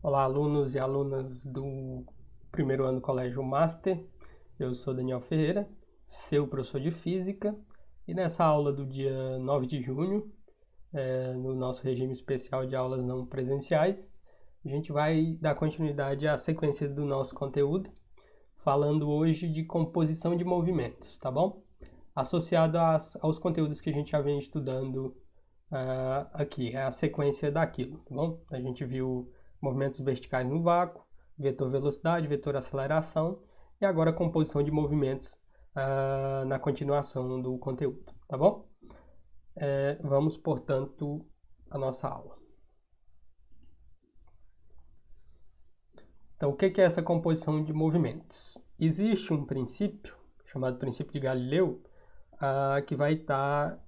Olá, alunos e alunas do primeiro ano do Colégio Master. Eu sou Daniel Ferreira, seu professor de Física, e nessa aula do dia 9 de junho, no nosso regime especial de aulas não presenciais, a gente vai dar continuidade à sequência do nosso conteúdo, falando hoje de composição de movimentos, tá bom? Associado aos conteúdos que a gente já vem estudando aqui, é a sequência daquilo, tá bom? A gente viu movimentos verticais no vácuo, vetor velocidade, vetor aceleração e agora a composição de movimentos na continuação do conteúdo, tá bom? Vamos, portanto, à nossa aula. Então, o que é essa composição de movimentos? Existe um princípio, chamado princípio de Galileu, que vai estar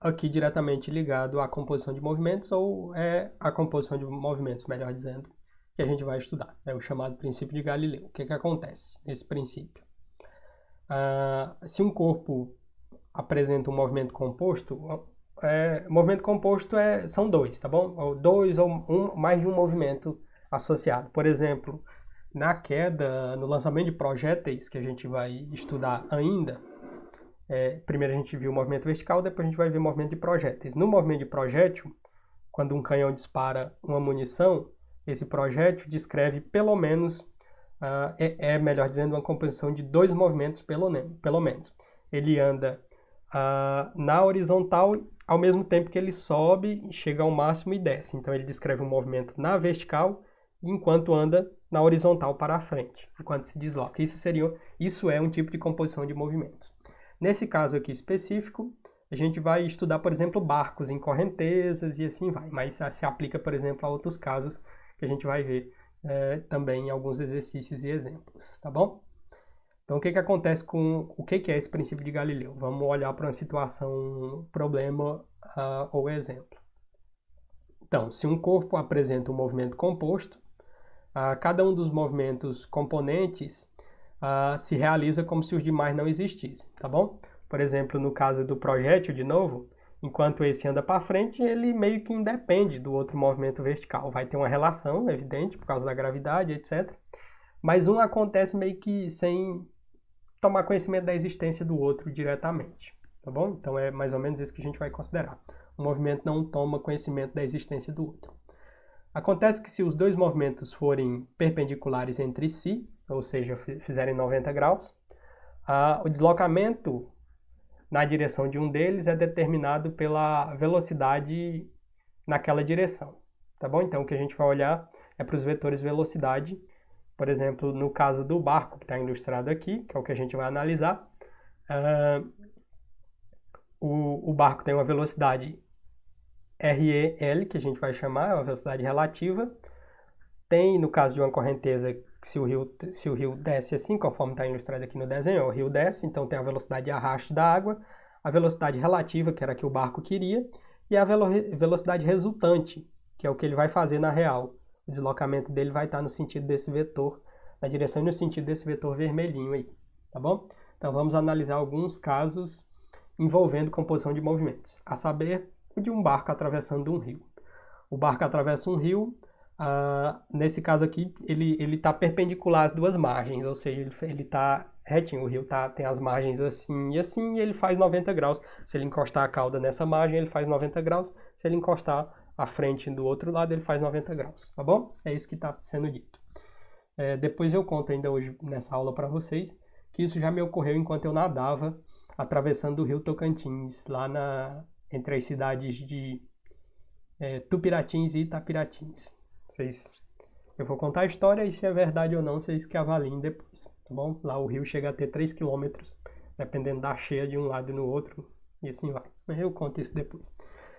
aqui diretamente ligado à composição de movimentos, ou é a composição de movimentos, melhor dizendo, que a gente vai estudar. É o chamado princípio de Galileu. O que acontece nesse princípio? Se um corpo apresenta um movimento composto, movimento composto são dois, tá bom? Ou dois ou mais de um movimento associado. Por exemplo, na queda, no lançamento de projéteis, que a gente vai estudar ainda, primeiro a gente viu o movimento vertical, depois a gente vai ver o movimento de projéteis. No movimento de projétil, quando um canhão dispara uma munição, esse projétil descreve pelo menos, melhor dizendo, uma composição de dois movimentos pelo menos. Ele anda na horizontal ao mesmo tempo que ele sobe, chega ao máximo e desce. Então ele descreve um movimento na vertical enquanto anda na horizontal para a frente, enquanto se desloca. Isso é um tipo de composição de movimentos. Nesse caso aqui específico, a gente vai estudar, por exemplo, barcos em correntezas e assim vai, mas se aplica, por exemplo, a outros casos que a gente vai ver também em alguns exercícios e exemplos, tá bom? Então, o que acontece com... O que é esse princípio de Galileu? Vamos olhar para uma situação, problema ou exemplo. Então, se um corpo apresenta um movimento composto, cada um dos movimentos componentes se realiza como se os demais não existissem, tá bom? Por exemplo, no caso do projétil, de novo, enquanto esse anda para frente, ele meio que independe do outro movimento vertical. Vai ter uma relação, evidente, por causa da gravidade, etc. Mas um acontece meio que sem tomar conhecimento da existência do outro diretamente, tá bom? Então é mais ou menos isso que a gente vai considerar. O movimento não toma conhecimento da existência do outro. Acontece que se os dois movimentos forem perpendiculares entre si, ou seja, fizerem 90 graus, o deslocamento na direção de um deles é determinado pela velocidade naquela direção, tá bom? Então o que a gente vai olhar é para os vetores velocidade. Por exemplo, no caso do barco que está ilustrado aqui, que é o que a gente vai analisar, o barco tem uma velocidade REL, que a gente vai chamar, é uma velocidade relativa. Tem, no caso de uma correnteza, se o rio desce assim, conforme está ilustrado aqui no desenho, o rio desce, então tem a velocidade de arraste da água, a velocidade relativa, que era a que o barco queria, e a velocidade resultante, que é o que ele vai fazer na real. O deslocamento dele vai estar no sentido desse vetor, na direção e no sentido desse vetor vermelhinho aí, tá bom? Então vamos analisar alguns casos envolvendo composição de movimentos, a saber, o de um barco atravessando um rio. O barco atravessa um rio, nesse caso aqui, ele está perpendicular às duas margens, ou seja, ele está retinho, o rio tem as margens assim e ele faz 90 graus. Se ele encostar a cauda nessa margem, ele faz 90 graus. Se ele encostar a frente do outro lado, ele faz 90 graus, tá bom? É isso que está sendo dito. Depois eu conto ainda hoje nessa aula para vocês que isso já me ocorreu enquanto eu nadava atravessando o rio Tocantins, lá entre as cidades de Tupiratins e Itapiratins. Eu vou contar a história e se é verdade ou não, vocês que avaliem depois, tá bom? Lá o rio chega a ter 3 km, dependendo da cheia de um lado e no outro, e assim vai. Mas eu conto isso depois.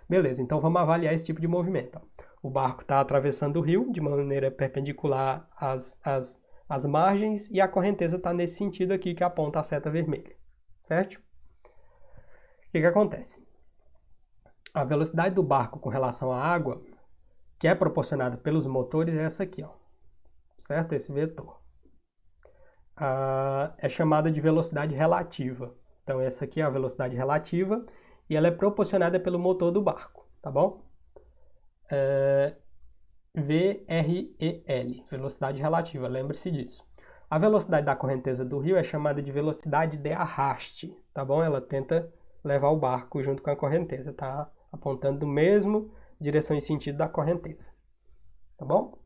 Beleza, então vamos avaliar esse tipo de movimento. O barco está atravessando o rio de maneira perpendicular às margens e a correnteza está nesse sentido aqui que aponta a seta vermelha, certo? O que acontece? A velocidade do barco com relação à água, que é proporcionada pelos motores, é essa aqui, ó, certo? Esse vetor. É chamada de velocidade relativa. Então essa aqui é a velocidade relativa e ela é proporcionada pelo motor do barco, tá bom? VREL, velocidade relativa, lembre-se disso. A velocidade da correnteza do rio é chamada de velocidade de arraste, tá bom? Ela tenta levar o barco junto com a correnteza, tá apontando no mesmo direção e sentido da correnteza, tá bom?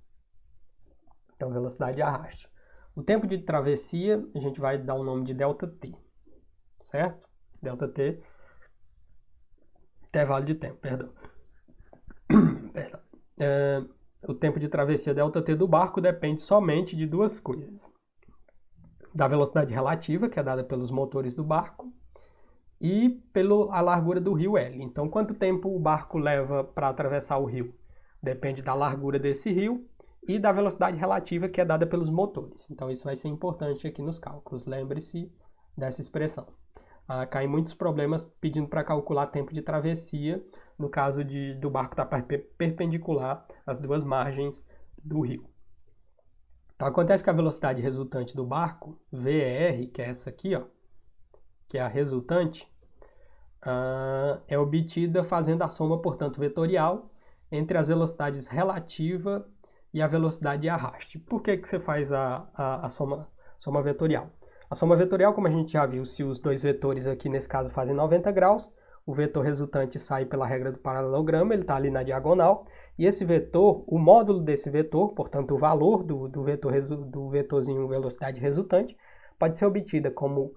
Então, velocidade de arraste. O tempo de travessia, a gente vai dar o nome de ΔT, certo? ΔT, intervalo de tempo, perdão. O tempo de travessia ΔT do barco depende somente de duas coisas. Da velocidade relativa, que é dada pelos motores do barco, e pela largura do rio L. Então, quanto tempo o barco leva para atravessar o rio? Depende da largura desse rio e da velocidade relativa, que é dada pelos motores. Então, isso vai ser importante aqui nos cálculos. Lembre-se dessa expressão. Caem muitos problemas pedindo para calcular tempo de travessia, no caso do barco estar perpendicular às duas margens do rio. Então, acontece que a velocidade resultante do barco, VER, que é essa aqui, ó, que é a resultante, é obtida fazendo a soma, portanto, vetorial entre as velocidades relativa e a velocidade de arraste. Por que você faz a soma vetorial? A soma vetorial, como a gente já viu, se os dois vetores aqui, nesse caso, fazem 90 graus, o vetor resultante sai pela regra do paralelogramo, ele está ali na diagonal, e esse vetor, o módulo desse vetor, portanto, o valor do vetorzinho velocidade resultante, pode ser obtida como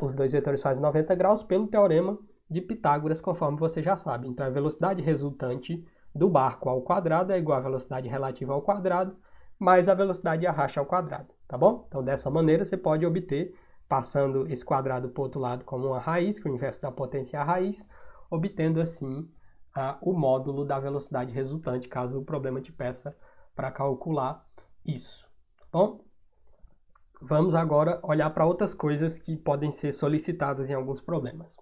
os dois vetores fazem 90 graus pelo teorema de Pitágoras, conforme você já sabe. Então, a velocidade resultante do barco ao quadrado é igual à velocidade relativa ao quadrado, mais a velocidade de arraste ao quadrado, tá bom? Então, dessa maneira, você pode obter, passando esse quadrado para o outro lado como uma raiz, que é o inverso da potência é a raiz, obtendo, assim, o módulo da velocidade resultante, caso o problema te peça para calcular isso, tá bom? Vamos agora olhar para outras coisas que podem ser solicitadas em alguns problemas.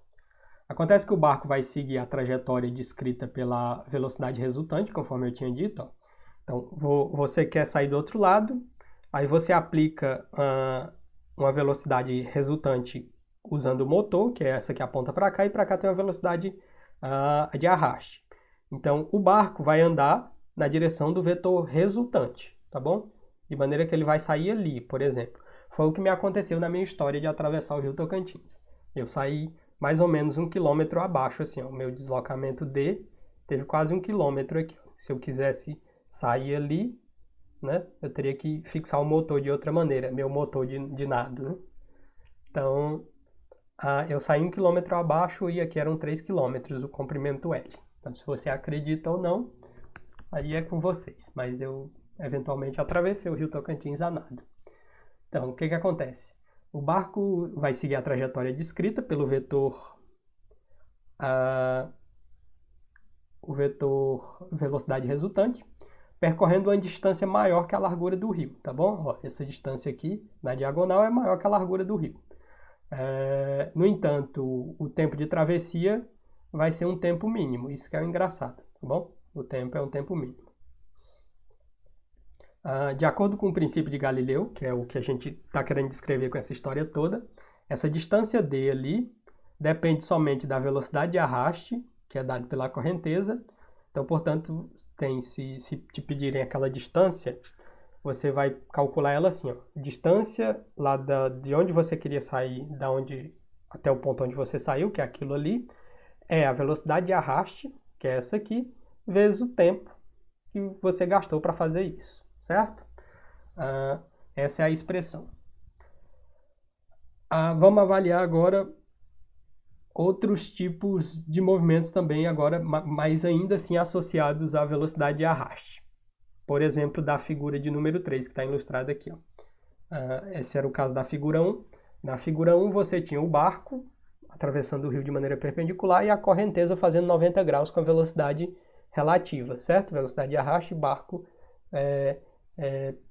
Acontece que o barco vai seguir a trajetória descrita pela velocidade resultante, conforme eu tinha dito, ó. Então, você quer sair do outro lado, aí você aplica uma velocidade resultante usando o motor, que é essa que aponta para cá, e para cá tem uma velocidade de arraste. Então, o barco vai andar na direção do vetor resultante, tá bom? De maneira que ele vai sair ali, por exemplo. Foi o que me aconteceu na minha história de atravessar o Rio Tocantins. Eu saí mais ou menos 1 quilômetro abaixo, assim, ó, o meu deslocamento D teve quase 1 quilômetro aqui. Se eu quisesse sair ali, né, eu teria que fixar o motor de outra maneira, meu motor de nado, né? Então, eu saí 1 quilômetro abaixo e aqui eram 3 quilômetros o comprimento L. Então, se você acredita ou não, aí é com vocês. Mas eu, eventualmente, atravessei o Rio Tocantins a nado. Então, o que acontece? O barco vai seguir a trajetória descrita pelo vetor velocidade resultante, percorrendo uma distância maior que a largura do rio, tá bom? Ó, essa distância aqui, na diagonal, é maior que a largura do rio. No entanto, o tempo de travessia vai ser um tempo mínimo, isso que é o engraçado, tá bom? O tempo é um tempo mínimo. De acordo com o princípio de Galileu, que é o que a gente está querendo descrever com essa história toda, essa distância D ali depende somente da velocidade de arraste, que é dada pela correnteza. Então, portanto, se te pedirem aquela distância, você vai calcular ela assim, ó, distância lá de onde você queria sair, até o ponto onde você saiu, que é aquilo ali, é a velocidade de arraste, que é essa aqui, vezes o tempo que você gastou para fazer isso. Certo? Essa é a expressão. Vamos avaliar agora outros tipos de movimentos também agora, mas ainda assim associados à velocidade de arraste. Por exemplo, da figura de número 3, que está ilustrada aqui. Ó. Esse era o caso da figura 1. Na figura 1 você tinha o barco atravessando o rio de maneira perpendicular e a correnteza fazendo 90 graus com a velocidade relativa, certo? Velocidade de arraste, barco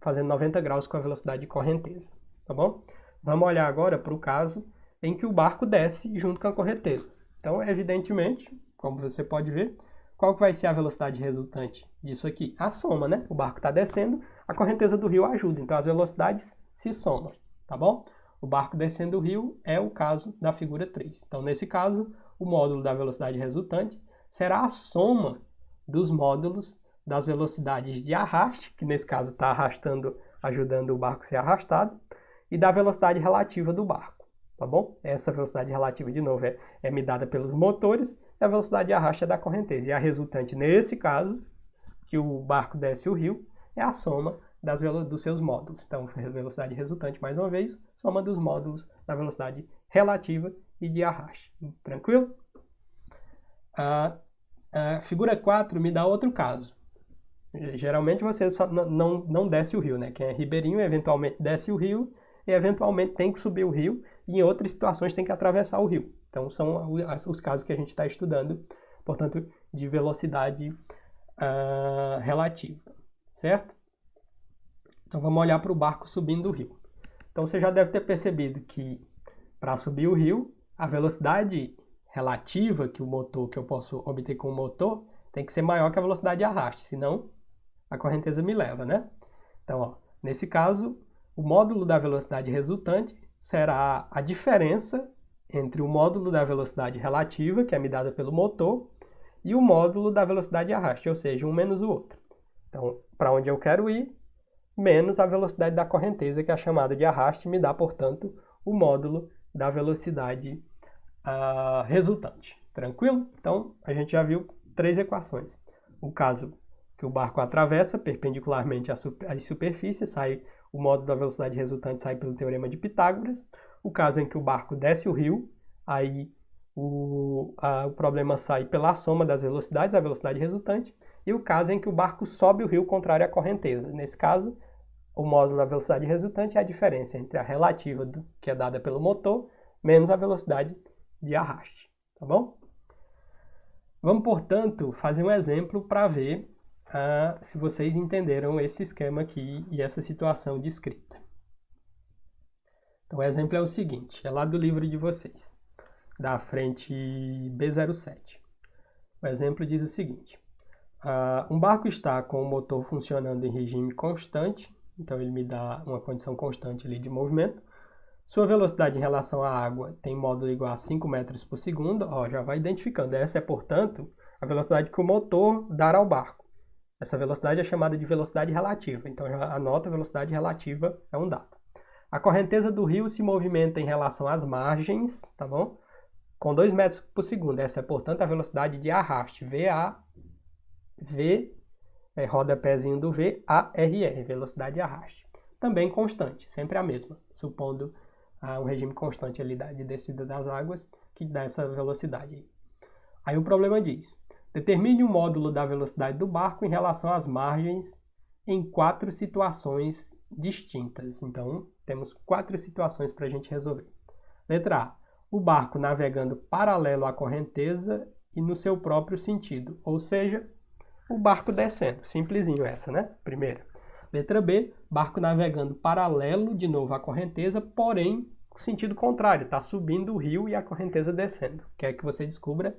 fazendo 90 graus com a velocidade de correnteza, tá bom? Vamos olhar agora para o caso em que o barco desce junto com a correnteza. Então, evidentemente, como você pode ver, qual que vai ser a velocidade resultante disso aqui? A soma, né? O barco está descendo, a correnteza do rio ajuda, então as velocidades se somam, tá bom? O barco descendo o rio é o caso da figura 3. Então, nesse caso, o módulo da velocidade resultante será a soma dos módulos das velocidades de arraste, que nesse caso está arrastando, ajudando o barco a ser arrastado, e da velocidade relativa do barco, tá bom? Essa velocidade relativa, de novo, é medida pelos motores, e a velocidade de arraste é da correnteza. E a resultante, nesse caso, que o barco desce o rio, é a soma dos seus módulos. Então, velocidade resultante, mais uma vez, soma dos módulos da velocidade relativa e de arraste. Tranquilo? A figura 4 me dá outro caso. Geralmente você não desce o rio, né? Quem é ribeirinho eventualmente desce o rio e eventualmente tem que subir o rio e em outras situações tem que atravessar o rio. Então são os casos que a gente está estudando, portanto, de velocidade relativa, certo? Então vamos olhar para o barco subindo o rio. Então você já deve ter percebido que para subir o rio, a velocidade relativa que eu posso obter com o motor tem que ser maior que a velocidade de arraste, senão a correnteza me leva, né? Então, ó, nesse caso, o módulo da velocidade resultante será a diferença entre o módulo da velocidade relativa, que é medida pelo motor, e o módulo da velocidade de arraste, ou seja, um menos o outro. Então, para onde eu quero ir, menos a velocidade da correnteza, que é a chamada de arraste, me dá, portanto, o módulo da velocidade resultante. Tranquilo? Então, a gente já viu 3 equações. O caso que o barco atravessa perpendicularmente às superfícies, o módulo da velocidade resultante sai pelo teorema de Pitágoras. O caso em que o barco desce o rio, aí o problema sai pela soma das velocidades, a velocidade resultante. E o caso em que o barco sobe o rio contrário à correnteza. Nesse caso, o módulo da velocidade resultante é a diferença entre a relativa, que é dada pelo motor, menos a velocidade de arraste. Tá bom? Vamos, portanto, fazer um exemplo para ver se vocês entenderam esse esquema aqui e essa situação descrita. Então, o exemplo é o seguinte, é lá do livro de vocês, da frente B07. O exemplo diz o seguinte, um barco está com o motor funcionando em regime constante, então ele me dá uma condição constante ali de movimento. Sua velocidade em relação à água tem módulo igual a 5 metros por segundo, já vai identificando. Essa é, portanto, a velocidade que o motor dará ao barco. Essa velocidade é chamada de velocidade relativa, então já anota a velocidade relativa, é um dado. A correnteza do rio se movimenta em relação às margens, tá bom? Com 2 metros por segundo. Essa é, portanto, a velocidade de arraste, rodapézinho do V, ARR, velocidade de arraste. Também constante, sempre a mesma, supondo um regime constante ali de descida das águas, que dá essa velocidade. Aí o problema diz, determine o módulo da velocidade do barco em relação às margens em 4 situações distintas. Então, temos 4 situações para a gente resolver. Letra A, o barco navegando paralelo à correnteza e no seu próprio sentido, ou seja, o barco descendo. Simplesinho essa, né? Primeira. Letra B, barco navegando paralelo de novo à correnteza, porém, sentido contrário, está subindo o rio e a correnteza descendo. Quer que você descubra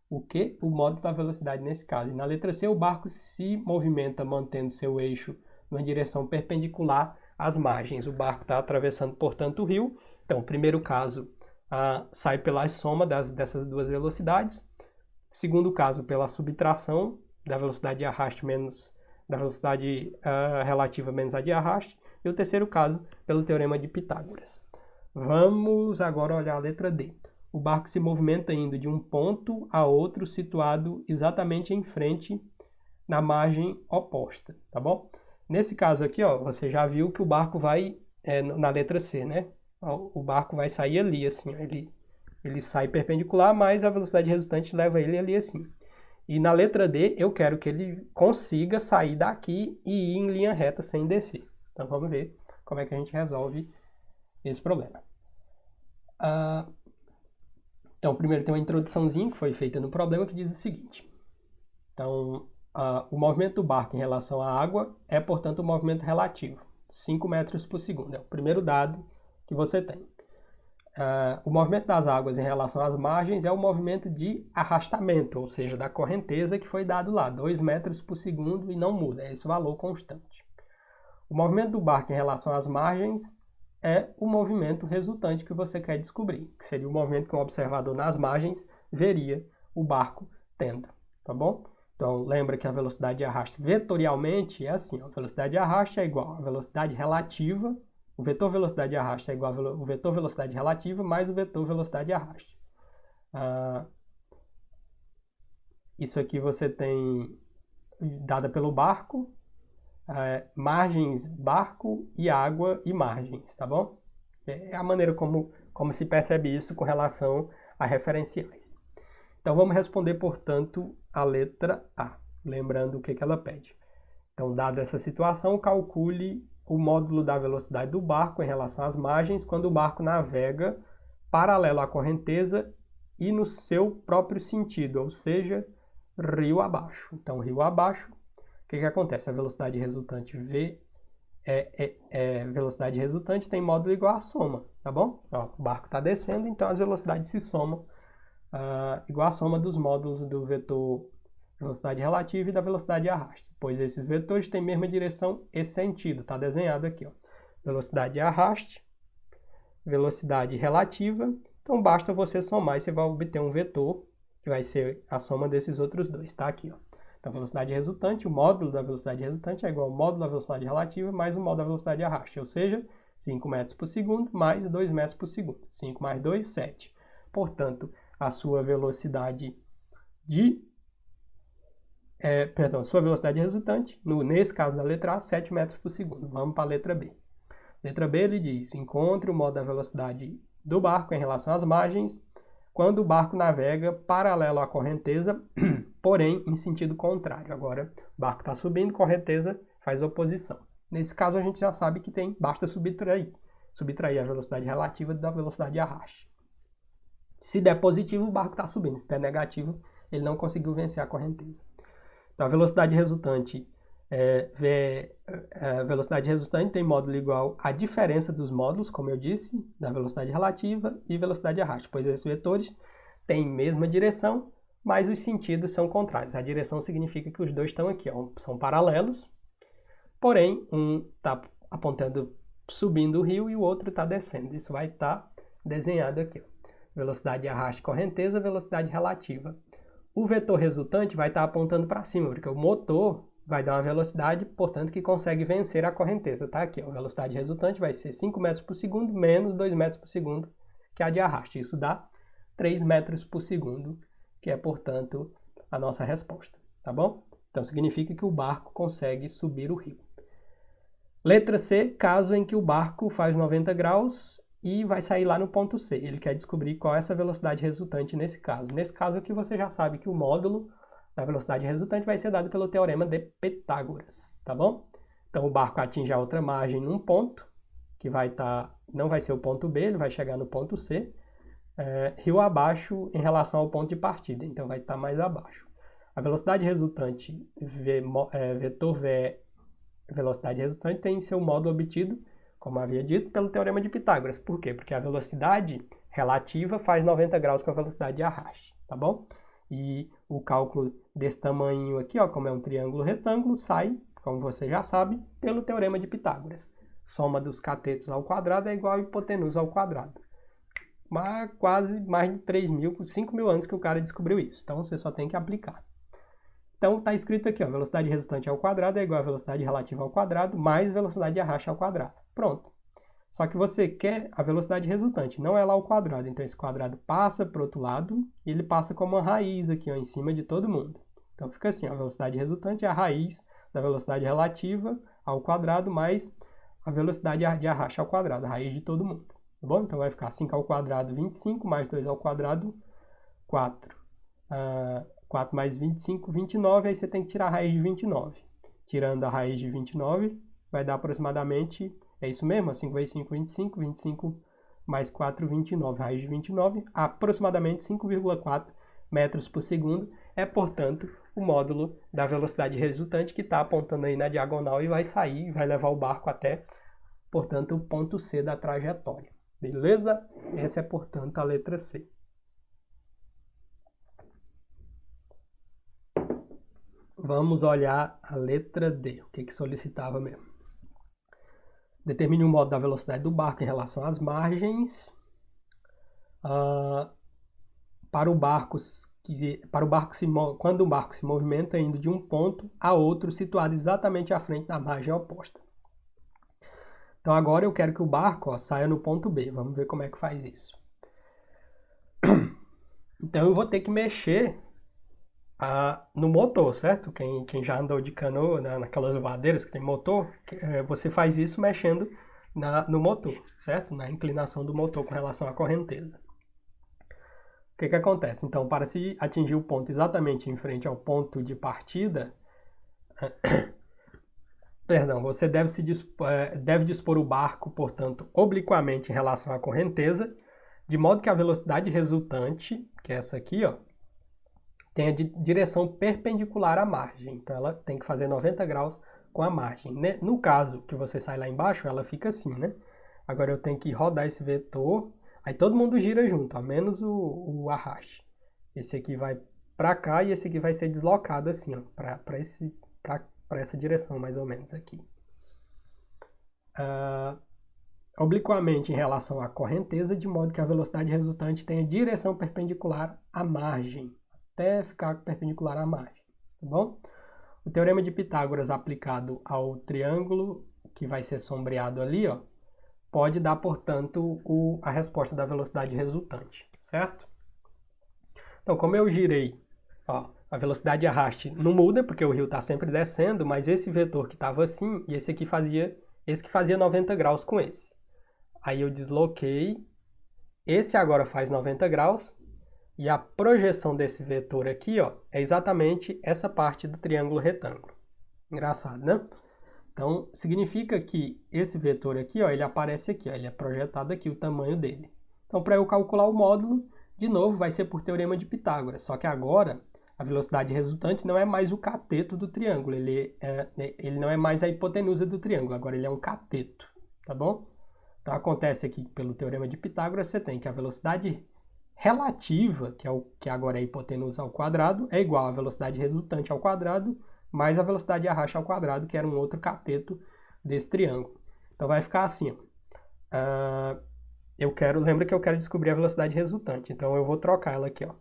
o que? O módulo da velocidade nesse caso. E na letra C, o barco se movimenta mantendo seu eixo numa direção perpendicular às margens. O barco está atravessando, portanto, o rio. Então, o primeiro caso sai pela soma dessas duas velocidades. Segundo caso, pela subtração da velocidade de arraste menos da velocidade relativa menos a de arraste. E o terceiro caso, pelo teorema de Pitágoras. Vamos agora olhar a letra D. O barco se movimenta indo de um ponto a outro situado exatamente em frente na margem oposta, tá bom? Nesse caso aqui, você já viu que o barco vai na letra C, né? O barco vai sair ali, assim, ele sai perpendicular, mas a velocidade resultante leva ele ali assim. E na letra D, eu quero que ele consiga sair daqui e ir em linha reta sem descer. Então, vamos ver como é que a gente resolve esse problema. Então, primeiro tem uma introduçãozinha que foi feita no problema que diz o seguinte. Então, o movimento do barco em relação à água é, portanto, o movimento relativo. 5 metros por segundo. É o primeiro dado que você tem. O movimento das águas em relação às margens é o movimento de arrastamento, ou seja, da correnteza que foi dado lá, 2 metros por segundo e não muda, é esse valor constante. O movimento do barco em relação às margens é o movimento resultante que você quer descobrir, que seria o movimento que um observador nas margens veria o barco tendo, tá bom? Então, lembra que a velocidade de arraste vetorialmente é assim, ó, a velocidade de arraste é igual à velocidade relativa, o vetor velocidade de arraste é igual ao vetor velocidade relativa mais o vetor velocidade de arraste. Isso aqui você tem dada pelo barco, margens, barco e água e margens, tá bom? É a maneira como se percebe isso com relação a referenciais. Então, vamos responder, portanto, a letra A, lembrando o que ela pede. Então, dada essa situação, calcule o módulo da velocidade do barco em relação às margens quando o barco navega paralelo à correnteza e no seu próprio sentido, ou seja, rio abaixo. Então, rio abaixo, o que acontece? A velocidade resultante V velocidade resultante tem módulo igual à soma, tá bom? Ó, o barco está descendo, então as velocidades se somam igual à soma dos módulos do vetor velocidade relativa e da velocidade de arraste, pois esses vetores têm mesma direção e sentido, está desenhado aqui, ó. Velocidade de arraste, velocidade relativa, então basta você somar e você vai obter um vetor que vai ser a soma desses outros dois, tá aqui, ó. Então, a velocidade resultante, o módulo da velocidade resultante é igual ao módulo da velocidade relativa mais o módulo da velocidade de arraste, ou seja, 5 metros por segundo mais 2 metros por segundo. 5 mais 2, 7. Portanto, a sua velocidade sua velocidade resultante, nesse caso da letra A, 7 metros por segundo. Vamos para a letra B. Letra B, ele diz, encontre o módulo da velocidade do barco em relação às margens, quando o barco navega paralelo à correnteza, porém em sentido contrário. Agora, o barco está subindo, correnteza faz oposição. Nesse caso, a gente já sabe que basta subtrair a velocidade relativa da velocidade de arraste. Se der positivo, o barco está subindo. Se der negativo, ele não conseguiu vencer a correnteza. Então, a velocidade resultante tem módulo igual à diferença dos módulos, como eu disse, da velocidade relativa e velocidade de arraste, pois esses vetores têm mesma direção, mas os sentidos são contrários. A direção significa que os dois estão aqui, ó, são paralelos, porém um está apontando subindo o rio e o outro está descendo. Isso vai estar desenhado aqui, ó. Velocidade de arraste correnteza, velocidade relativa. O vetor resultante vai estar apontando para cima, porque o motor vai dar uma velocidade, portanto, que consegue vencer a correnteza. Tá aqui, ó, a velocidade resultante vai ser 5 metros por segundo menos 2 metros por segundo, que é a de arraste. Isso dá 3 metros por segundo, que é, portanto, a nossa resposta. Tá bom? Então, significa que o barco consegue subir o rio. Letra C, caso em que o barco faz 90 graus e vai sair lá no ponto C. Ele quer descobrir qual é essa velocidade resultante nesse caso. Nesse caso aqui, você já sabe que o módulo da velocidade resultante vai ser dado pelo teorema de Pitágoras, tá bom? Então, o barco atinge a outra margem num ponto, que não vai ser o ponto B, ele vai chegar no ponto C, rio abaixo em relação ao ponto de partida, então vai estar mais abaixo. A velocidade resultante, vetor V, velocidade resultante, tem seu módulo obtido, como havia dito, pelo teorema de Pitágoras. Por quê? Porque a velocidade relativa faz 90 graus com a velocidade de arraste, tá bom? E o cálculo desse tamanho aqui, ó, como é um triângulo retângulo, sai, como você já sabe, pelo teorema de Pitágoras. Soma dos catetos ao quadrado é igual a hipotenusa ao quadrado. Mas quase mais de 5 mil anos que o cara descobriu isso. Então, você só tem que aplicar. Então, está escrito aqui, ó, velocidade resultante ao quadrado é igual a velocidade relativa ao quadrado mais velocidade de arraste ao quadrado. Pronto. Só que você quer a velocidade resultante, não é lá ao quadrado. Então, esse quadrado passa para o outro lado e ele passa como uma raiz aqui, ó, em cima de todo mundo. Então, fica assim, a velocidade resultante é a raiz da velocidade relativa ao quadrado mais a velocidade de arraste ao quadrado, a raiz de todo mundo. Tá bom? Então, vai ficar 5 ao quadrado, 25, mais 2 ao quadrado, 4. 4 mais 25, 29, aí você tem que tirar a raiz de 29. Tirando a raiz de 29, vai dar aproximadamente... É isso mesmo? 5 vezes 5, 25. 25 mais 4, 29. Raiz de 29, aproximadamente 5,4 metros por segundo. É, portanto, o módulo da velocidade resultante que está apontando aí na diagonal e vai sair, vai levar o barco até, portanto, o ponto C da trajetória. Beleza? Essa é, portanto, a letra C. Vamos olhar a letra D. O que solicitava mesmo? Determine o modo da velocidade do barco em relação às margens. Para o barco para o barco quando o barco se movimenta indo de um ponto a outro situado exatamente à frente da margem oposta. Então agora eu quero que o barco saia no ponto B. Vamos ver como é que faz isso. Então eu vou ter que mexer no motor, certo? Quem já andou de canoa, naquelas voadeiras que tem motor, você faz isso mexendo no motor, certo? Na inclinação do motor com relação à correnteza. O que acontece? Então, para se atingir o ponto exatamente em frente ao ponto de partida, perdão, você deve dispor o barco, portanto, obliquamente em relação à correnteza, de modo que a velocidade resultante, que é essa aqui, ó, tenha direção perpendicular à margem. Então, ela tem que fazer 90 graus com a margem. No caso que você sai lá embaixo, ela fica assim, né? Agora eu tenho que rodar esse vetor. Aí todo mundo gira junto, ó, menos o arraste. Esse aqui vai para cá e esse aqui vai ser deslocado assim, ó, para essa direção, mais ou menos aqui. Obliquamente em relação à correnteza, de modo que a velocidade resultante tenha direção perpendicular à margem, até ficar perpendicular à margem, tá bom? O teorema de Pitágoras aplicado ao triângulo, que vai ser sombreado ali, ó, pode dar, portanto, a resposta da velocidade resultante, certo? Então, como eu girei, ó, a velocidade de arraste não muda, porque o rio está sempre descendo, mas esse vetor que estava assim, e esse que fazia 90 graus com esse. Aí eu desloquei, esse agora faz 90 graus, e a projeção desse vetor aqui, ó, é exatamente essa parte do triângulo retângulo. Engraçado, né? Então, significa que esse vetor aqui, ó, ele aparece aqui, ó, ele é projetado aqui, o tamanho dele. Então, para eu calcular o módulo, de novo, vai ser por teorema de Pitágoras. Só que agora, a velocidade resultante não é mais o cateto do triângulo, ele não é mais a hipotenusa do triângulo, agora ele é um cateto, tá bom? Então, acontece aqui, pelo teorema de Pitágoras, você tem que a velocidade relativa, que agora é a hipotenusa ao quadrado, é igual à velocidade resultante ao quadrado, mais a velocidade de arraste ao quadrado, que era um outro cateto desse triângulo. Então vai ficar assim, ó. Lembra que eu quero descobrir a velocidade resultante, então eu vou trocar ela aqui, ó.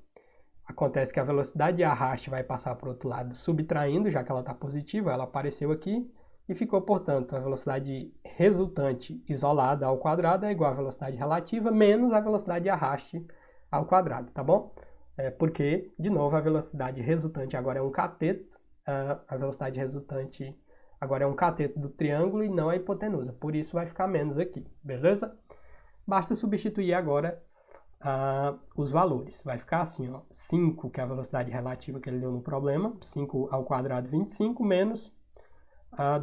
Acontece que a velocidade de arraste vai passar para o outro lado subtraindo, já que ela está positiva, ela apareceu aqui, e ficou, portanto, a velocidade resultante isolada ao quadrado é igual à velocidade relativa menos a velocidade de arraste ao quadrado, tá bom? Porque, de novo, a velocidade resultante agora é um cateto, a velocidade resultante agora é um cateto do triângulo e não a hipotenusa, por isso vai ficar menos aqui, beleza? Basta substituir agora os valores, vai ficar assim, ó, 5, que é a velocidade relativa que ele deu no problema, 5 ao quadrado 25, menos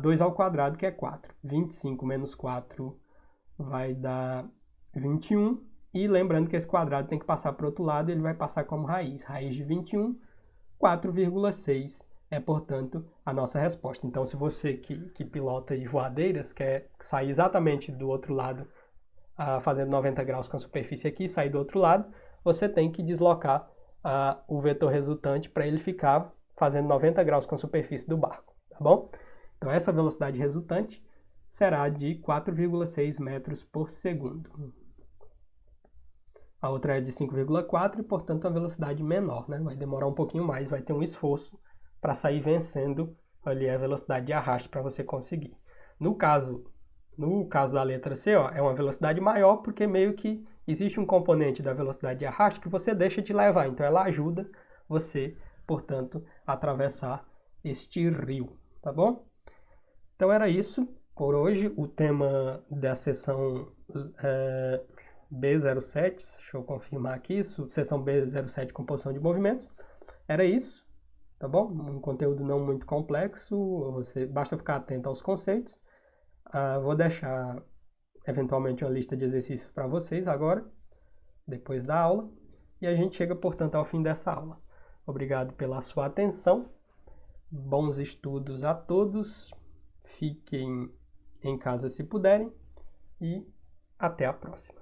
2 ao quadrado, que é 4. 25 menos 4 vai dar 21, e lembrando que esse quadrado tem que passar para o outro lado, ele vai passar como raiz. Raiz de 21, 4,6 é, portanto, a nossa resposta. Então, se você que pilota de voadeiras quer sair exatamente do outro lado, fazendo 90 graus com a superfície aqui e sair do outro lado, você tem que deslocar o vetor resultante para ele ficar fazendo 90 graus com a superfície do barco, tá bom? Então, essa velocidade resultante será de 4,6 metros por segundo. A outra é de 5,4 e, portanto, a velocidade menor, né? Vai demorar um pouquinho mais, vai ter um esforço para sair vencendo ali a velocidade de arraste para você conseguir. No caso da letra C, ó, é uma velocidade maior porque meio que existe um componente da velocidade de arraste que você deixa de levar. Então, ela ajuda você, portanto, a atravessar este rio, tá bom? Então, era isso por hoje. O tema da sessão B07, deixa eu confirmar aqui, sessão B07, composição de movimentos, era isso, tá bom? Um conteúdo não muito complexo, basta ficar atento aos conceitos. Vou deixar eventualmente uma lista de exercícios para vocês agora, depois da aula, e a gente chega, portanto, ao fim dessa aula. Obrigado pela sua atenção, bons estudos a todos, fiquem em casa se puderem, e até a próxima.